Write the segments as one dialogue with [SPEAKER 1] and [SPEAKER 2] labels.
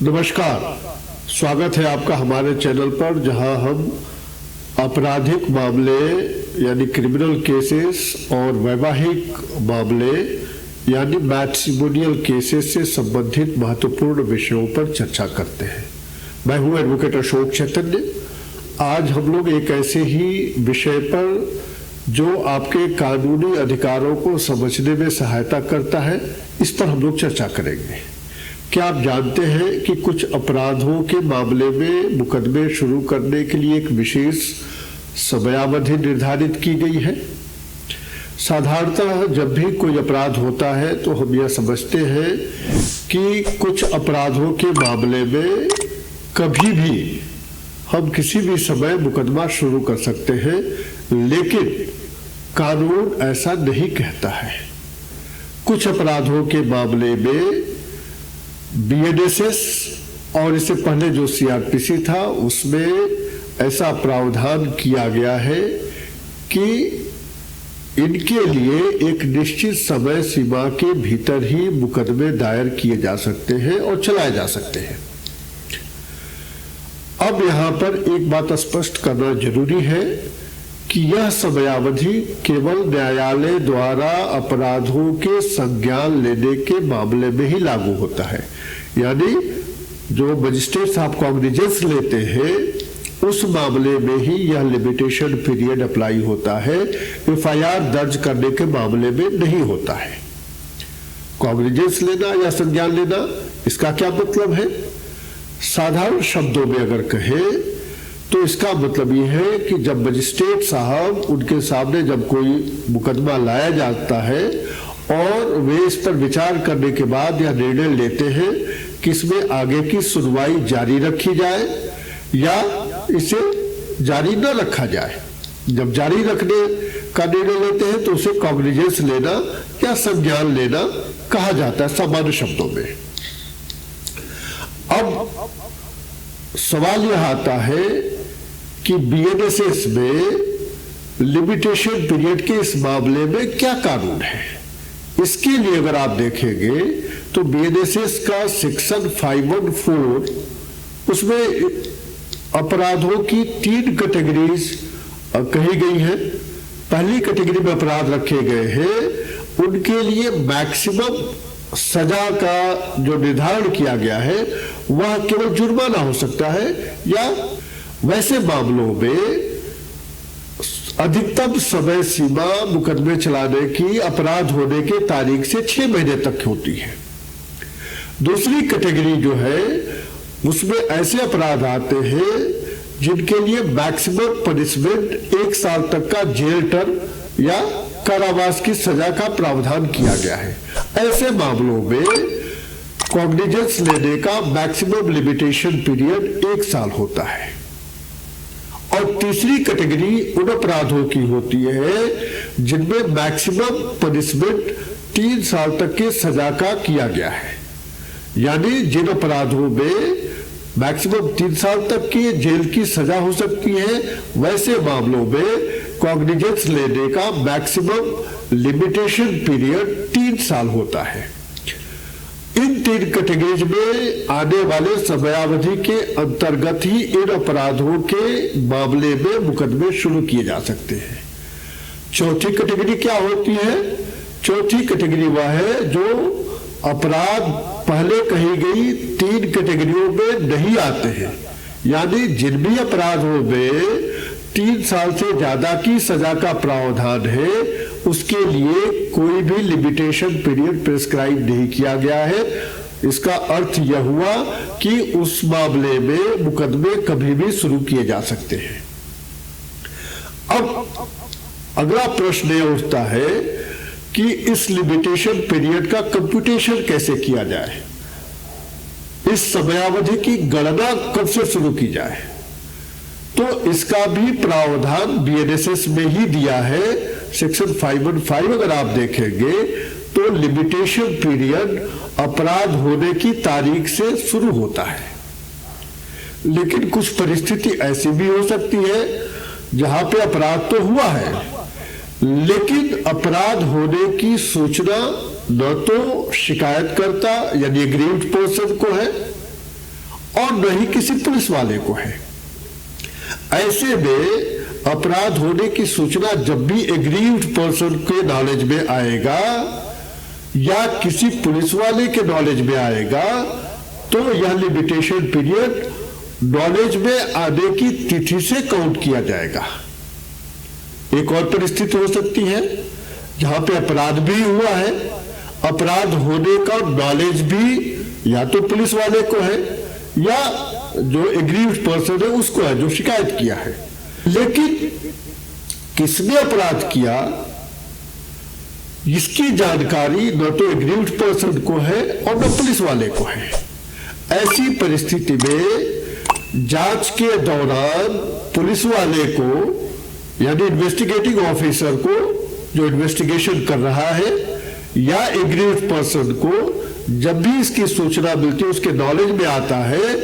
[SPEAKER 1] नमस्कार, स्वागत है आपका हमारे चैनल पर, जहां हम आपराधिक मामले यानी क्रिमिनल केसेस और वैवाहिक मामले यानी मैट्रिमोनियल केसेस से संबंधित महत्वपूर्ण विषयों पर चर्चा करते हैं। मैं हूं एडवोकेट अशोक चैतन्य। आज हम लोग एक ऐसे ही विषय पर जो आपके कानूनी अधिकारों को समझने में सहायता करता है, इस पर हम लोग चर्चा करेंगे। क्या आप जानते हैं कि कुछ अपराधों के मामले में मुकदमे शुरू करने के लिए एक विशेष समयावधि निर्धारित की गई है? साधारणतः जब भी कोई अपराध होता है तो हम यह समझते हैं कि कुछ अपराधों के मामले में कभी भी हम किसी भी समय मुकदमा शुरू कर सकते हैं, लेकिन कानून ऐसा नहीं कहता है। कुछ अपराधों के मामले में BNSS और इससे पहले जो CRPC था उसमें ऐसा प्रावधान किया गया है कि इनके लिए एक निश्चित समय सीमा के भीतर ही मुकदमे दायर किए जा सकते हैं और चलाए जा सकते हैं। अब यहां पर एक बात स्पष्ट करना जरूरी है कि यह समयावधि केवल न्यायालय द्वारा अपराधों के संज्ञान लेने के मामले में ही लागू होता है। यानी जो मजिस्ट्रेट साहब कॉग्निजेंस लेते हैं उस मामले में ही यह लिमिटेशन पीरियड अप्लाई होता है, FIR दर्ज करने के मामले में नहीं होता है। कॉग्निजेंस लेना या संज्ञान लेना, इसका क्या मतलब है? साधारण शब्दों में अगर कहें तो इसका मतलब यह है कि जब मजिस्ट्रेट साहब उनके सामने जब कोई मुकदमा लाया जाता है और वे इस पर विचार करने के बाद यह निर्णय लेते हैं कि इसमें आगे की सुनवाई जारी रखी जाए या इसे जारी न रखा जाए। जब जारी रखने का निर्णय लेते हैं तो उसे कॉग्निजेंस लेना या संज्ञान लेना कहा जाता है सामान्य शब्दों में। अब सवाल यह आता है कि BNSS में लिमिटेशन पीरियड के इस मामले में क्या कानून है? इसके लिए अगर आप देखेंगे तो BNSS का सेक्शन 514 उसमें अपराधों की 3 कैटेगरीज कही गई है। पहली कैटेगरी में अपराध रखे गए हैं, उनके लिए मैक्सिमम सजा का जो निर्धारण किया गया है वह केवल जुर्माना हो सकता है, या वैसे मामलों में अधिकतम समय सीमा मुकदमे चलाने की अपराध होने के तारीख से 6 महीने तक होती है। दूसरी कैटेगरी जो है उसमें ऐसे अपराध आते हैं जिनके लिए मैक्सिमम पनिशमेंट 1 साल तक का जेल टर्म या कारावास की सजा का प्रावधान किया गया है। ऐसे मामलों में कॉग्निजेंस लेने का मैक्सिमम लिमिटेशन पीरियड 1 साल होता है। और तीसरी कैटेगरी उन अपराधों की होती है जिनमें मैक्सिमम पनिशमेंट 3 साल तक की सजा का किया गया है। यानी जिन अपराधों में मैक्सिमम 3 साल तक की जेल की सजा हो सकती है, वैसे मामलों में कॉग्निजेंस लेने का मैक्सिमम लिमिटेशन पीरियड 3 साल होता है। इन 3 कैटेगरीज में आने वाले समयावधि के अंतर्गत ही इन अपराधों के मामले में मुकदमे शुरू किए जा सकते हैं। चौथी कैटेगरी क्या होती है? चौथी कैटेगरी वह है जो अपराध पहले कही गई 3 कैटेगरियों में नहीं आते हैं। यानी जिन भी अपराधों में 3 साल से ज्यादा की सजा का प्रावधान है उसके लिए कोई भी लिमिटेशन पीरियड प्रिस्क्राइब नहीं किया गया है। इसका अर्थ यह हुआ कि उस मामले में मुकदमे कभी भी शुरू किए जा सकते हैं। अब अगला प्रश्न यह उठता है कि इस लिमिटेशन पीरियड का कंप्यूटेशन कैसे किया जाए, इस समयावधि की गणना कब से शुरू की जाए। तो इसका भी प्रावधान BNSS में ही दिया है। सेक्शन 515 अगर आप देखेंगे तो लिमिटेशन पीरियड अपराध होने की तारीख से शुरू होता है। लेकिन कुछ परिस्थिति ऐसी भी हो सकती है जहां पे अपराध तो हुआ है लेकिन अपराध होने की सूचना न तो शिकायतकर्ता यानी एग्रीव्ड पर्सन को है और न ही किसी पुलिस वाले को है। ऐसे में अपराध होने की सूचना जब भी एग्रीव्ड पर्सन के नॉलेज में आएगा या किसी पुलिस वाले के नॉलेज में आएगा तो यह लिमिटेशन पीरियड नॉलेज में आने की तिथि से काउंट किया जाएगा। एक और परिस्थिति हो सकती है जहां पे अपराध भी हुआ है, अपराध होने का नॉलेज भी या तो पुलिस वाले को है या जो एग्रीव्ड पर्सन है उसको है, जो शिकायत किया है, लेकिन किसने अपराध किया इसकी जानकारी न तो एग्रीव्ड पर्सन को है और न पुलिस वाले को है। ऐसी परिस्थिति में जांच के दौरान पुलिस वाले को यानी इन्वेस्टिगेटिंग ऑफिसर को जो इन्वेस्टिगेशन कर रहा है या एग्रीव्ड पर्सन को जब भी इसकी सूचना मिलती है, उसके नॉलेज में आता है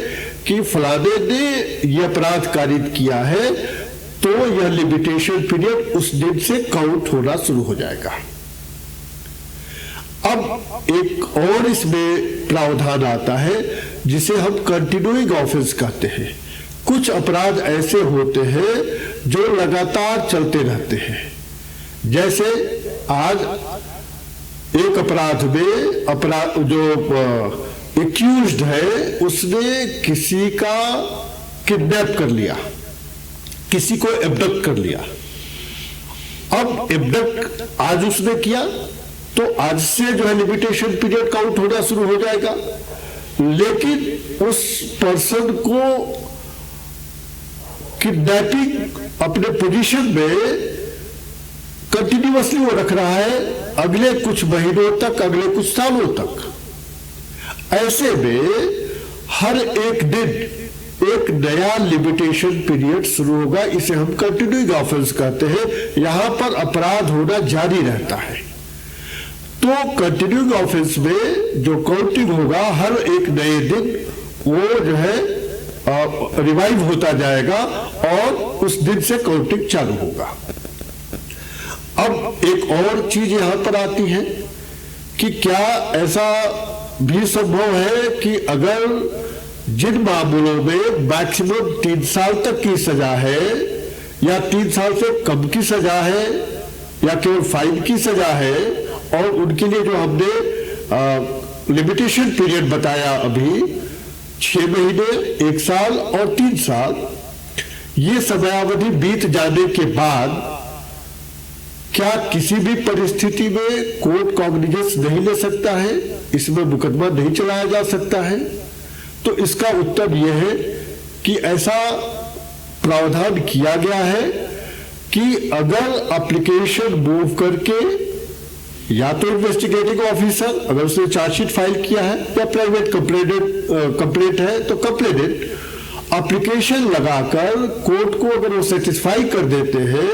[SPEAKER 1] कि फलाने ने यह अपराध कारित किया है, तो यह लिमिटेशन पीरियड उस दिन से काउंट होना शुरू हो जाएगा। अब एक और इसमें प्रावधान आता है जिसे हम कंटिन्यूइंग ऑफेंस कहते हैं। कुछ अपराध ऐसे होते हैं जो लगातार चलते रहते हैं। जैसे आज एक अपराध में जो एक्यूज्ड है उसने किसी का किडनैप कर लिया, किसी को एब्डक्ट कर लिया। अब एब्डक्ट आज उसने किया तो आज से जो है लिमिटेशन पीरियड काउंट होना शुरू हो जाएगा, लेकिन उस पर्सन को किडनैपिंग अपने पोजीशन में कंटिन्यूअसली वो रख रहा है अगले कुछ महीनों तक, अगले कुछ सालों तक। ऐसे में हर एक दिन एक नया लिमिटेशन पीरियड शुरू होगा। इसे हम कंटिन्यूइंग ऑफेंस कहते हैं। यहां पर अपराध होना जारी रहता है। तो कंटिन्यूइंग ऑफेंस में जो काउंटिंग होगा हर एक नए दिन वो जो है रिवाइव होता जाएगा और उस दिन से काउंटिंग चालू होगा। अब एक और चीज यहां पर आती है कि क्या ऐसा भी संभव है कि अगर जिन मामलों में मैक्सिमम 3 साल तक की सजा है या 3 साल से कम की सजा है या केवल फाइन की सजा है और उनके लिए जो हमने लिमिटेशन पीरियड बताया अभी 6 महीने, 1 साल और 3 साल, ये समयावधि बीत जाने के बाद क्या किसी भी परिस्थिति में कोर्ट कॉग्निजेंस नहीं ले सकता है, इसमें मुकदमा नहीं चलाया जा सकता है? तो इसका उत्तर यह है कि ऐसा प्रावधान किया गया है कि अगर एप्लीकेशन मूव करके या तो इन्वेस्टिगेटिंग ऑफिसर अगर उसने चार्जशीट फाइल किया है या प्राइवेट कंप्लेंट है तो कंप्लेनेंट एप्लीकेशन लगाकर कोर्ट को अगर वो सेटिस्फाई कर देते हैं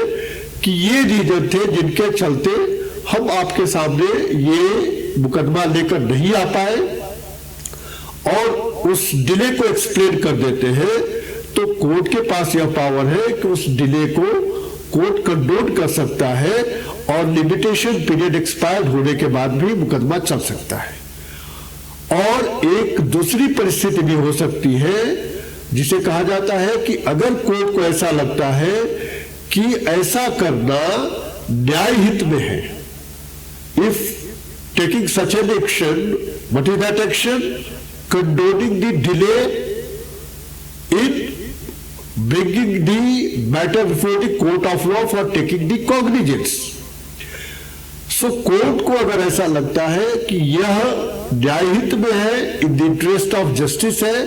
[SPEAKER 1] कि ये रीजन थे जिनके चलते हम आपके सामने ये मुकदमा लेकर नहीं आ पाए और उस डिले को एक्सप्लेन कर देते हैं, तो कोर्ट के पास यह पावर है कि उस डिले को कोर्ट कंडोन कर सकता है और लिमिटेशन पीरियड एक्सपायर्ड होने के बाद भी मुकदमा चल सकता है। और एक दूसरी परिस्थिति भी हो सकती है जिसे कहा जाता है कि अगर कोर्ट को ऐसा लगता है कि ऐसा करना न्याय हित में है, if taking such an action, what is that action? Condoning the delay in bringing the matter before the court of law for taking the cognizance. So court को अगर ऐसा लगता है कि यह न्यायहित में है, in the interest of justice है,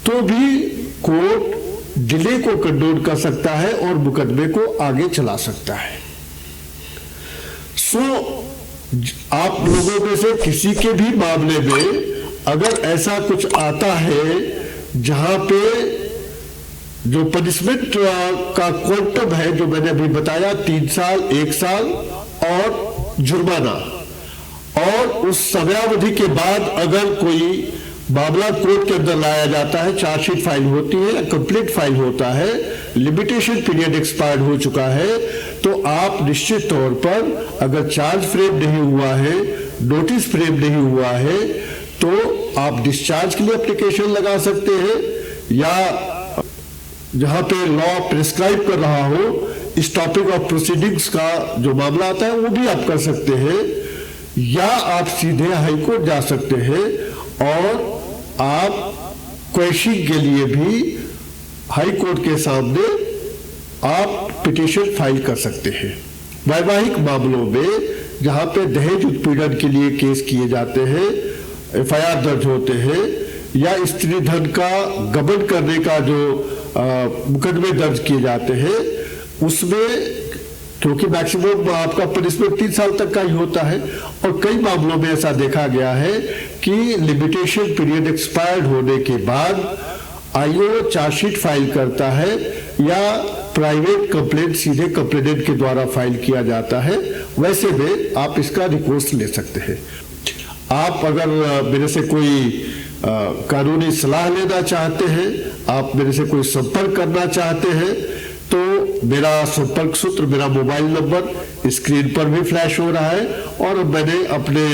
[SPEAKER 1] तो भी कोर्ट डिले को कंडोन कर सकता है और मुकदमे को आगे चला सकता है। आप लोगों में से किसी के भी मामले में अगर ऐसा कुछ आता है जहां पे जो पनिशमेंट का क्वांटम है जो मैंने अभी बताया 3 साल, 1 साल और जुर्माना, और उस समयावधि के बाद अगर कोई मामला कोर्ट के अंदर लाया जाता है, चार्जशीट फाइल होती है या कंप्लीट फाइल होता है, लिमिटेशन पीरियड एक्सपायर्ड हो चुका है, तो आप निश्चित तौर पर अगर चार्ज फ्रेम नहीं हुआ है, नोटिस फ्रेम नहीं हुआ है, तो आप डिस्चार्ज के लिए एप्लीकेशन लगा सकते हैं, या जहां पे लॉ प्रिस्क्राइब कर रहा हो इस टॉपिक ऑफ प्रोसीडिंग्स का जो मामला आता है वो भी आप कर सकते हैं, या आप सीधे हाई कोर्ट जा सकते हैं और आप क्वेश्चन के लिए भी हाई कोर्ट के सामने आप पिटीशन फाइल कर सकते हैं। वैवाहिक मामलों में जहां पे दहेज उत्पीड़न के लिए केस किए जाते हैं, एफआईआर दर्ज होते हैं, या स्त्री धन का गबन करने का जो मुकदमे दर्ज किए जाते हैं, उसमें क्योंकि मैक्सिमम आपका पनिशमेंट 3 साल तक का ही होता है, और कई मामलों में ऐसा देखा गया है कि लिमिटेशन पीरियड एक्सपायर्ड होने के बाद आईओ चार्जशीट फाइल करता है या प्राइवेट कंप्लेंट सीधे कंप्लेनेंट के द्वारा फाइल किया जाता है। वैसे में आप इसका रिकोर्स ले सकते हैं। आप अगर मेरे से कोई कानूनी सलाह लेना चाहते हैं, आप मेरे से कोई संपर्क करना चाहते हैं, तो मेरा संपर्क सूत्र, मेरा मोबाइल नंबर स्क्रीन पर भी फ्लैश हो रहा है, और मैंने अपने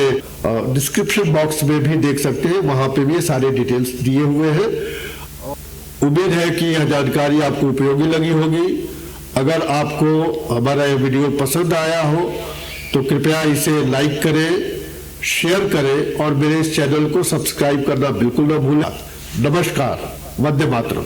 [SPEAKER 1] डिस्क्रिप्शन बॉक्स में भी देख सकते हैं, वहां पे भी ये सारे डिटेल्स दिए हुए हैं। उम्मीद है कि यह जानकारी आपको उपयोगी लगी होगी। अगर आपको हमारा यह वीडियो पसंद आया हो तो कृपया इसे लाइक करें, शेयर करें, और मेरे इस चैनल को सब्सक्राइब करना बिल्कुल न भूलें। नमस्कार, वंदे मातरम।